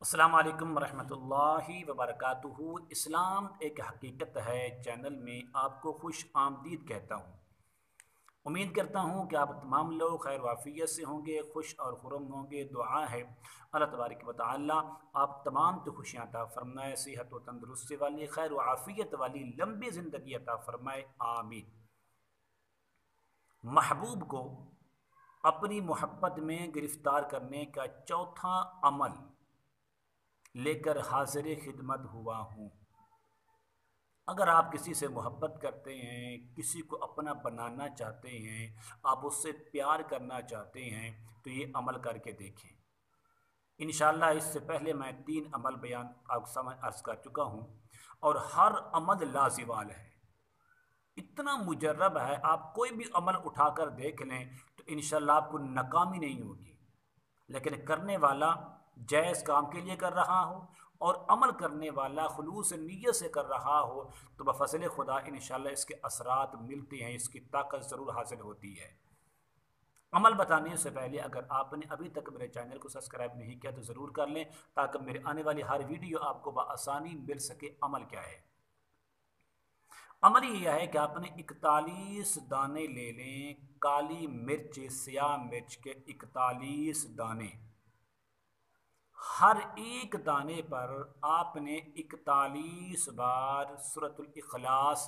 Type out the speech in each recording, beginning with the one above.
अस्सलाम वालेकुम रहमतुल्लाहि वबरकातुहू। इस्लाम एक हकीकत है चैनल में आपको खुश आमदीद कहता हूँ। उम्मीद करता हूँ कि आप तमाम लोग खैर वाफ़ियत से होंगे, खुश और खुरम होंगे। दुआ है अल्लाह तबारक व तआला आप तमाम तो खुशियाँ अता फ़रमाए, सेहत व तंदरुस्ती वाली, खैर व आफ़ियत वाली लंबी ज़िंदगी अता फ़रमाए, आमीन। महबूब को अपनी मोहब्बत में गिरफ़्तार करने का चौथा अमल लेकर हाज़िर खिदमत हुआ हूँ। अगर आप किसी से मोहब्बत करते हैं, किसी को अपना बनाना चाहते हैं, आप उससे प्यार करना चाहते हैं, तो ये अमल करके देखें। इंशाअल्लाह इससे पहले मैं 3 अमल बयान आपके सामने अर्ज़ कर चुका हूँ और हर अमल लाज़िवाल है, इतना मुजर्रब है। आप कोई भी अमल उठाकर देख लें तो इंशाअल्लाह आपको नाकामी नहीं होगी। लेकिन करने वाला जायज़ काम के लिए कर रहा हो और अमल करने वाला खुलूस नीयत से कर रहा हो तो बफ़ज़ल खुदा इंशाअल्लाह इसके असरात मिलते हैं, इसकी ताकत ज़रूर हासिल होती है। अमल बताने से पहले अगर आपने अभी तक मेरे चैनल को सब्सक्राइब नहीं किया तो ज़रूर कर लें, ताकि मेरे आने वाली हर वीडियो आपको बआसानी मिल सके। अमल क्या है? अमल यह है कि आपने 41 दाने ले लें काली मिर्च, स्याह मिर्च के 41 दाने। हर एक दाने पर आपने 41 बार सूरतुल इखलास,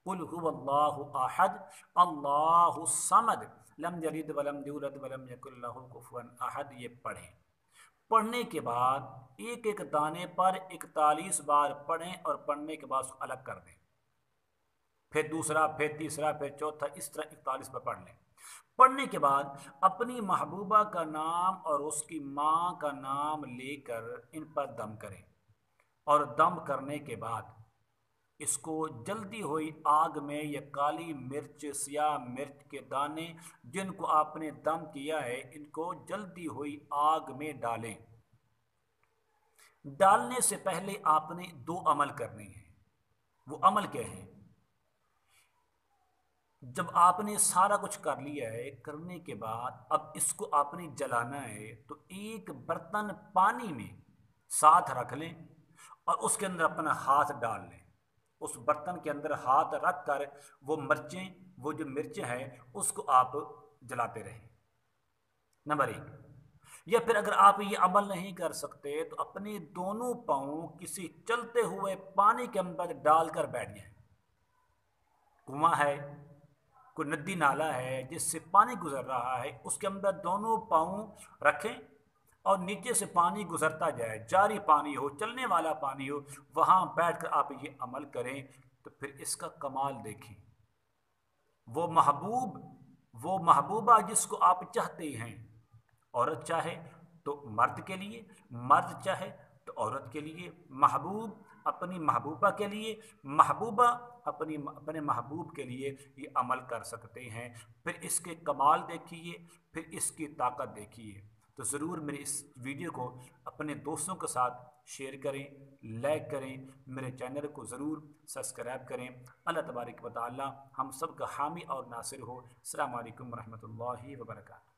कुल हुवल्लाहु अहद अल्लाहु समद लम यलिद वलम यूलद वलम यकुल लहू कुफुवन अहद, ये पढ़ें। पढ़ने के बाद एक एक दाने पर 41 बार पढ़ें और पढ़ने के बाद उसको अलग कर दें। फिर दूसरा, फिर तीसरा, फिर चौथा, इस तरह 41 पर पढ़ लें। पढ़ने के बाद अपनी महबूबा का नाम और उसकी माँ का नाम लेकर इन पर दम करें और दम करने के बाद इसको जल्दी हुई आग में या काली मिर्च, स्याह मिर्च के दाने जिनको आपने दम किया है, इनको जल्दी हुई आग में डालें। डालने से पहले आपने 2 अमल करने हैं। वो अमल क्या है? जब आपने सारा कुछ कर लिया है, करने के बाद अब इसको आपने जलाना है, तो एक बर्तन पानी में साथ रख लें और उसके अंदर अपना हाथ डाल लें। उस बर्तन के अंदर हाथ रख कर वो जो मिर्चें हैं उसको आप जलाते रहें। नंबर 1। या फिर अगर आप ये अमल नहीं कर सकते तो अपने दोनों पाँव किसी चलते हुए पानी के अंदर डालकर बैठ जाएं। कुआं है, कोई नदी नाला है जिससे पानी गुजर रहा है, उसके अंदर दोनों पाँव रखें और नीचे से पानी गुजरता जाए, जारी पानी हो, चलने वाला पानी हो, वहाँ बैठकर आप ये अमल करें तो फिर इसका कमाल देखें। वो महबूबा जिसको आप चाहते हैं, औरत चाहे तो मर्द के लिए, मर्द चाहे तो औरत के लिए, महबूब अपनी महबूबा के लिए, महबूबा अपने महबूब के लिए ये अमल कर सकते हैं। फिर इसके कमाल देखिए, फिर इसकी ताकत देखिए। तो ज़रूर मेरे इस वीडियो को अपने दोस्तों के साथ शेयर करें, लाइक करें, मेरे चैनल को ज़रूर सब्सक्राइब करें। अल्लाह तबारक व तआला हम सब का हामी और नासिर हो। अस्सलामु अलैकुम रहमतुल्लाहि व बरकातहू।